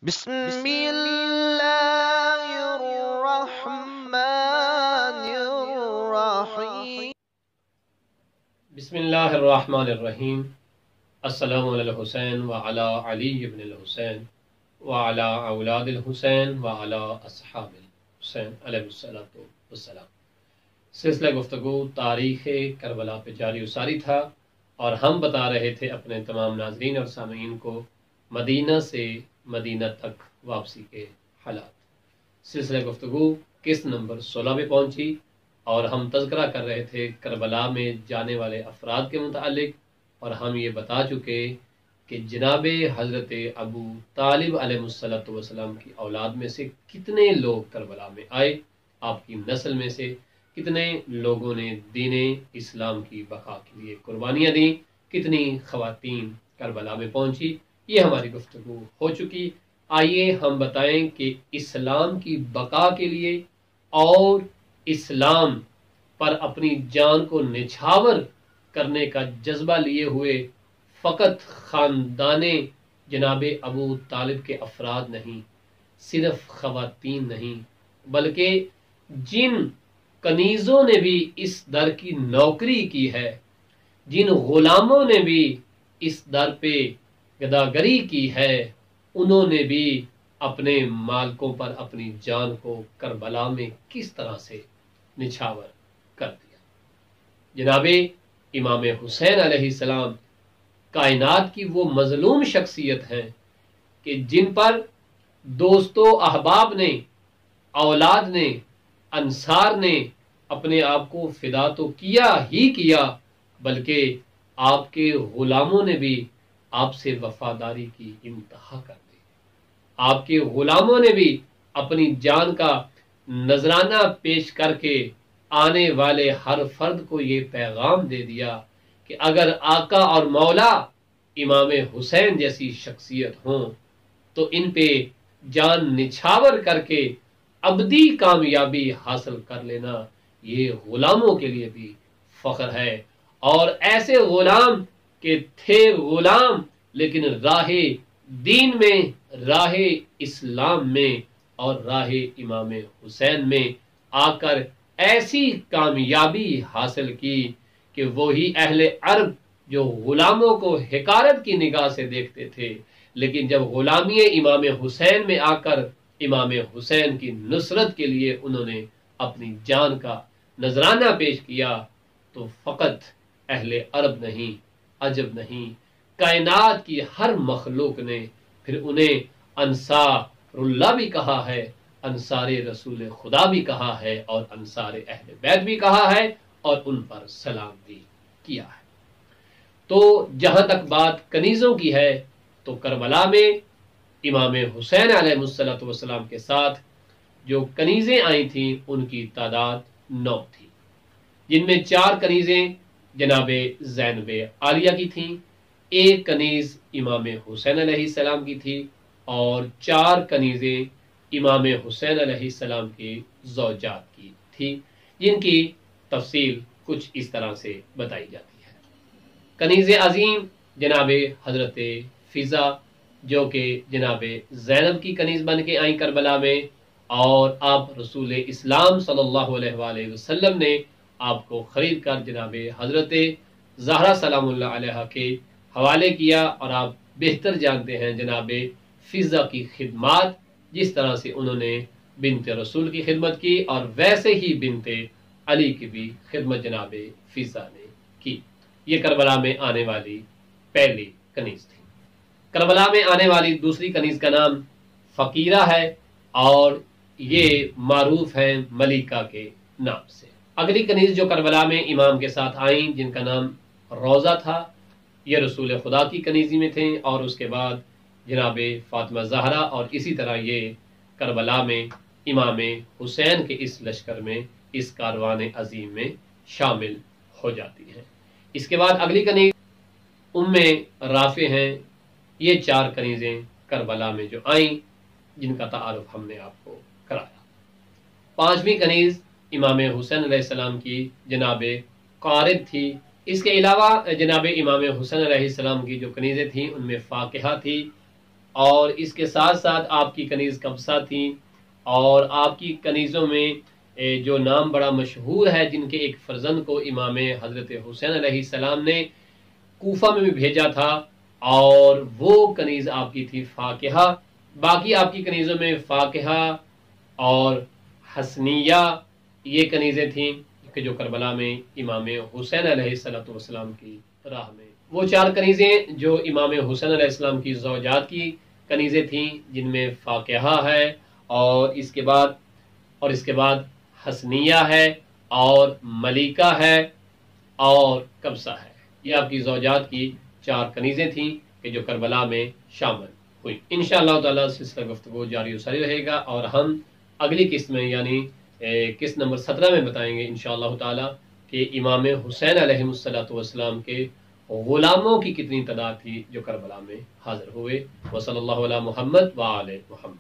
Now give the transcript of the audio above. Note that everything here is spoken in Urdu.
بسم اللہ الرحمن الرحیم بسم اللہ الرحمن الرحیم۔ السلام علی الحسین وعلی علی ابن الحسین وعلی اولاد الحسین وعلی اصحاب الحسین علیہ السلام۔ سلسلہ گفتگو تاریخ کربلا پہ جاری و ساری تھا، اور ہم بتا رہے تھے اپنے تمام ناظرین اور سامعین کو مدینہ سے مدینہ تک واپسی کے حالات۔ سلسلہ گفتگو قسط نمبر 16 پہ پہنچی، اور ہم تذکرہ کر رہے تھے کربلا میں جانے والے افراد کے متعلق، اور ہم یہ بتا چکے کہ جناب حضرت ابو طالب علیہ السلام کی اولاد میں سے کتنے لوگ کربلا میں آئے، آپ کی نسل میں سے کتنے لوگوں نے دین اسلام کی بقا کے لیے قربانیاں دیں، کتنی خواتین کربلا میں پہنچی، یہ ہماری گفتگو ہو چکی۔ آئیے ہم بتائیں کہ اسلام کی بقا کے لیے اور اسلام پر اپنی جان کو نچھاور کرنے کا جذبہ لیے ہوئے فقط خاندان جناب ابو طالب کے افراد نہیں، صرف خواتین نہیں، بلکہ جن کنیزوں نے بھی اس در کی نوکری کی ہے، جن غلاموں نے بھی اس در پہ گداگری کی ہے، انہوں نے بھی اپنے مالکوں پر اپنی جان کو کربلا میں کس طرح سے نچھاور کر دیا۔ جناب امام حسین علیہ السلام کائنات کی وہ مظلوم شخصیت ہیں کہ جن پر دوستو احباب نے، اولاد نے، انصار نے اپنے آپ کو فدا تو کیا ہی کیا، بلکہ آپ کے غلاموں نے بھی آپ سے وفاداری کی انتہا کر دی۔ آپ کے غلاموں نے بھی اپنی جان کا نذرانہ پیش کر کے آنے والے ہر فرد کو یہ پیغام دے دیا کہ اگر آقا اور مولا امام حسین جیسی شخصیت ہوں تو ان پہ جان نچھاور کر کے ابدی کامیابی حاصل کر لینا یہ غلاموں کے لیے بھی فخر ہے۔ اور ایسے غلام کہ تھے غلام لیکن راہ دین میں، راہ اسلام میں اور راہ امام حسین میں آ کر ایسی کامیابی حاصل کی کہ وہی اہل عرب جو غلاموں کو حقارت کی نگاہ سے دیکھتے تھے، لیکن جب غلامی امام حسین میں آ کر امام حسین کی نصرت کے لیے انہوں نے اپنی جان کا نذرانہ پیش کیا، تو فقط اہل عرب نہیں، عجب نہیں، کائنات کی ہر مخلوق نے پھر انہیں انصار اللہ بھی کہا ہے، انصار رسول خدا بھی کہا ہے، اور انصار اہل بیت بھی کہا ہے، اور ان پر سلام بھی کیا ہے۔ تو جہاں تک بات کنیزوں کی ہے، تو کربلا میں امام حسین علیہ السلام کے ساتھ جو کنیزیں آئی تھیں ان کی تعداد 9 تھی، جن میں 4 کنیزیں جناب زینب عالیہ کی تھیں، 1 کنیز امام حسین علیہ السلام کی تھی، اور 4 کنیزیں امام حسین علیہ السلام کی زوجات کی تھی، جن کی تفصیل کچھ اس طرح سے بتائی جاتی ہے۔ کنیز عظیم جناب حضرت فضا، جو کہ جناب زینب کی کنیز بن کے آئیں کربلا میں، اور آپ رسول اسلام صلی اللہ علیہ وآلہ وسلم نے آپ کو خرید کر جناب حضرت زہرا سلام اللہ علیہ کے حوالے کیا، اور آپ بہتر جانتے ہیں جناب فضا کی خدمات، جس طرح سے انہوں نے بنت رسول کی خدمت کی، اور ویسے ہی بنت علی کی بھی خدمت جناب فضا نے کی۔ یہ کربلا میں آنے والی پہلی کنیز تھی۔ کربلا میں آنے والی دوسری کنیز کا نام فقیرہ ہے، اور یہ معروف ہیں ملیکہ کے نام سے۔ اگلی کنیز جو کربلا میں امام کے ساتھ آئیں، جن کا نام روزہ تھا، یہ رسول خدا کی کنیزی میں تھیں، اور اس کے بعد جناب فاطمہ زہرا، اور اسی طرح یہ کربلا میں امام حسین کے اس لشکر میں، اس کاروان عظیم میں شامل ہو جاتی ہیں۔ اس کے بعد اگلی کنیز ام رافع ہیں۔ یہ 4 کنیزیں کربلا میں جو آئیں، جن کا تعارف ہم نے آپ کو کرایا۔ 5ویں کنیز امام حسین علیہ السلام کی جناب قارب تھی۔ اس کے علاوہ جناب امام حسین علیہ السلام کی جو کنیزیں تھیں ان میں فاقہہ تھی، اور اس کے ساتھ ساتھ آپ کی کنیز قبصہ تھیں، اور آپ کی کنیزوں میں جو نام بڑا مشہور ہے، جن کے ایک فرزند کو امام حضرت حسین علیہ السلام نے کوفہ میں بھی بھیجا تھا، اور وہ کنیز آپ کی تھی فاقہہ۔ باقی آپ کی کنیزوں میں فاقہہ اور حسنیہ یہ کنیزیں تھیں کہ جو کربلا میں امام حسین علیہ السلام کی راہ میں، وہ 4 کنیزیں جو امام حسین علیہ السلام کی زوجات کی کنیزیں تھیں، جن میں فاقہہ ہے، اور اس کے بعد حسنیہ ہے، اور ملیکہ ہے، اور قبصہ ہے۔ یہ آپ کی زوجات کی 4 کنیزیں تھیں کہ جو کربلا میں شامل ہوئی۔ انشاءاللہ تعالی سلسلہ گفتگو جاری و ساری رہے گا، اور ہم اگلی قسط میں یعنی قسط نمبر 17 میں بتائیں گے انشاءاللہ تعالی کہ امام حسین علیہ السلام کے غلاموں کی کتنی تعداد تھی جو کربلا میں حاضر ہوئے۔ وصلی اللہ علی محمد وآل محمد۔